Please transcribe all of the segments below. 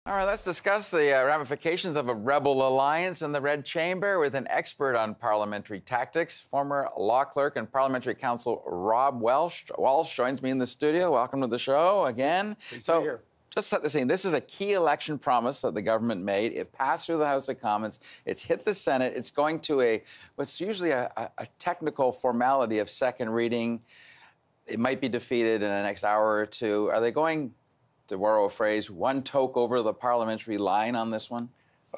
All right, let's discuss the ramifications of a rebel alliance in the Red Chamber with an expert on parliamentary tactics, former law clerk and parliamentary counsel Rob Walsh. Walsh joins me in the studio. Welcome to the show again. Pleased to be here. Just set the scene. This is a key election promise that the government made. It passed through the House of Commons. It's hit the Senate. It's going to what's usually a technical formality of second reading. It might be defeated in the next hour or two. Are they going, to borrow a phrase, one toke over the parliamentary line on this one?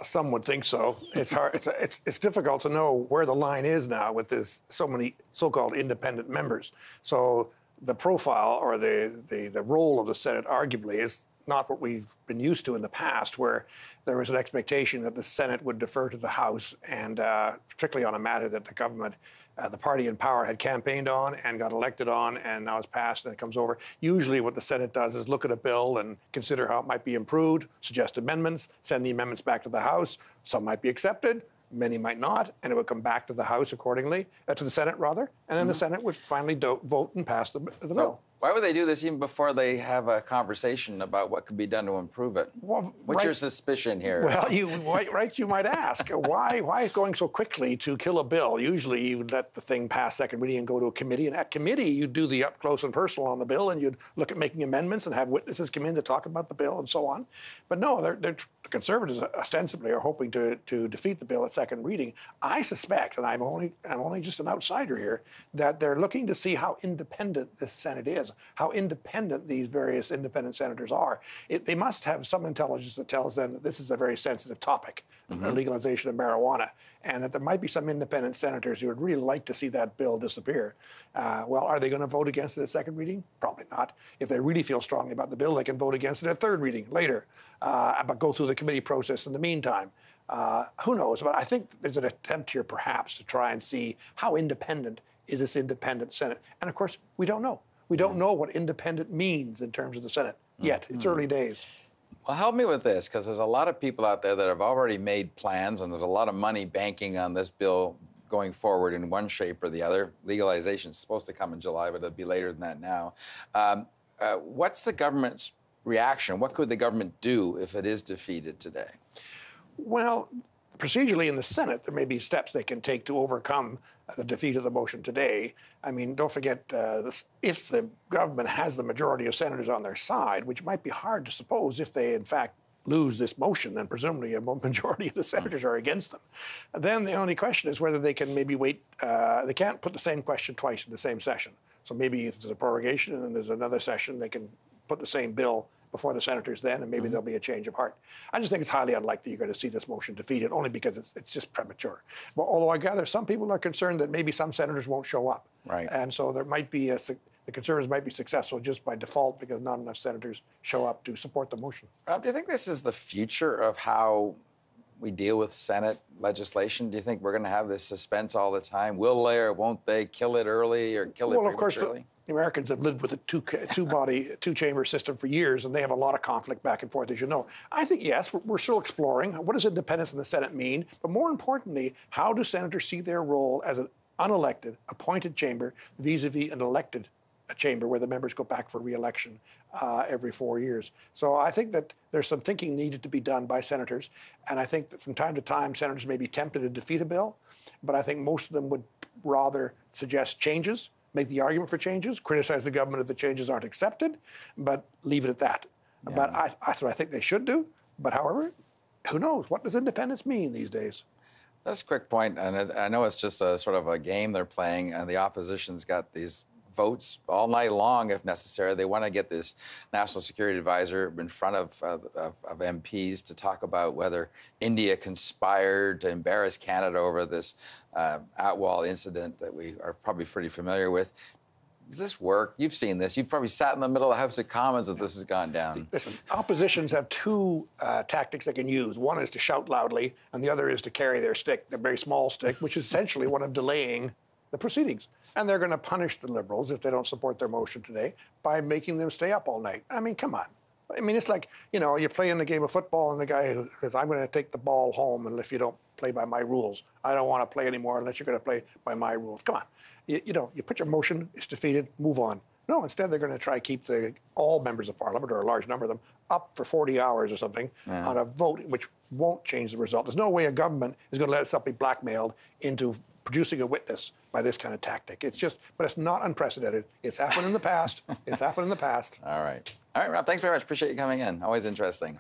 Some would think so. It's hard. It's difficult to know where the line is now with so many so-called independent members. So the profile or the role of the Senate arguably is not what we've been used to in the past, where there was an expectation that the Senate would defer to the House, and particularly on a matter that the government, the party in power, had campaigned on and got elected on, and now it's passed and it comes over. Usually what the Senate does is look at a bill and consider how it might be improved, suggest amendments, send the amendments back to the House. Some might be accepted, many might not, and it would come back to the House accordingly, to the Senate rather, and then the Senate would finally vote and pass the bill. Why would they do this even before they have a conversation about what could be done to improve it? Well, What's your suspicion here? Well, you might ask, why going so quickly to kill a bill? Usually you would let the thing pass second reading and go to a committee, and at committee you'd do the up close and personal on the bill, and you'd look at making amendments and have witnesses come in to talk about the bill and so on. But no, the Conservatives ostensibly are hoping to defeat the bill at second reading. I suspect, and I'm only just an outsider here, that they're looking to see how independent this Senate is, how independent these various independent senators are. They must have some intelligence that tells them that this is a very sensitive topic, the legalization of marijuana, and that there might be some independent senators who would really like to see that bill disappear. Well, are they going to vote against it at second reading? Probably not. If they really feel strongly about the bill, they can vote against it at third reading later, but go through the committee process in the meantime. Who knows? But I think there's an attempt here perhaps to try and see how independent is this independent Senate. And of course, we don't know. We don't know what independent means in terms of the Senate yet. It's early days. Well, help me with this, because there's a lot of people out there that have already made plans, and there's a lot of money banking on this bill going forward in one shape or the other. Legalization is supposed to come in July, but it'll be later than that now. What's the government's reaction? What could the government do if it is defeated today? Well, procedurally in the Senate, there may be steps they can take to overcome the defeat of the motion today. I mean, don't forget, if the government has the majority of senators on their side, which might be hard to suppose if they, in fact, lose this motion, then presumably a majority of the senators are against them. Then the only question is whether they can maybe wait. They can't put the same question twice in the same session. So maybe if there's a prorogation and then there's another session, they can put the same bill before the senators then, and maybe there'll be a change of heart. I just think it's highly unlikely you're going to see this motion defeated, only because it's just premature. But although I gather some people are concerned that maybe some senators won't show up. Right. And so there might be the Conservatives might be successful just by default because not enough senators show up to support the motion. Rob, do you think this is the future of how we deal with Senate legislation? Do you think we're going to have this suspense all the time? Will they or won't they kill it early or kill it prematurely? Well, of course, the Americans have lived with a two-chamber system for years, and they have a lot of conflict back and forth, as you know. I think, yes, we're still exploring what does independence in the Senate mean, but more importantly, how do senators see their role as an unelected, appointed chamber vis-a-vis an elected chamber where the members go back for re-election every 4 years. So I think that there's some thinking needed to be done by senators, and I think that from time to time, senators may be tempted to defeat a bill, but I think most of them would rather suggest changes, make the argument for changes, criticize the government if the changes aren't accepted, but leave it at that. Yeah. But that's what I think they should do. But however, who knows? What does independence mean these days? That's a quick point, and I know it's just a sort of a game they're playing, and the opposition's got these votes all night long if necessary. They want to get this national security advisor in front of MPs to talk about whether India conspired to embarrass Canada over this Atwal incident that we are probably pretty familiar with. Does this work? You've seen this. You've probably sat in the middle of the House of Commons as this has gone down. Listen, oppositions have two tactics they can use. One is to shout loudly, and the other is to carry their stick, their very small stick, which is essentially one of delaying the proceedings. And they're going to punish the Liberals if they don't support their motion today by making them stay up all night. I mean, come on. I mean, it's like, you know, you're playing the game of football and the guy who says, I'm going to take the ball home and if you don't play by my rules. I don't want to play anymore unless you're going to play by my rules. Come on. You know, you put your motion, it's defeated, move on. No, instead they're going to try to keep all members of Parliament, or a large number of them, up for 40 hours or something on a vote which won't change the result. There's no way a government is going to let itself be blackmailed into producing a witness by this kind of tactic. It's just, but it's not unprecedented. It's happened in the past. It's happened in the past. All right. All right, Rob, thanks very much. Appreciate you coming in. Always interesting.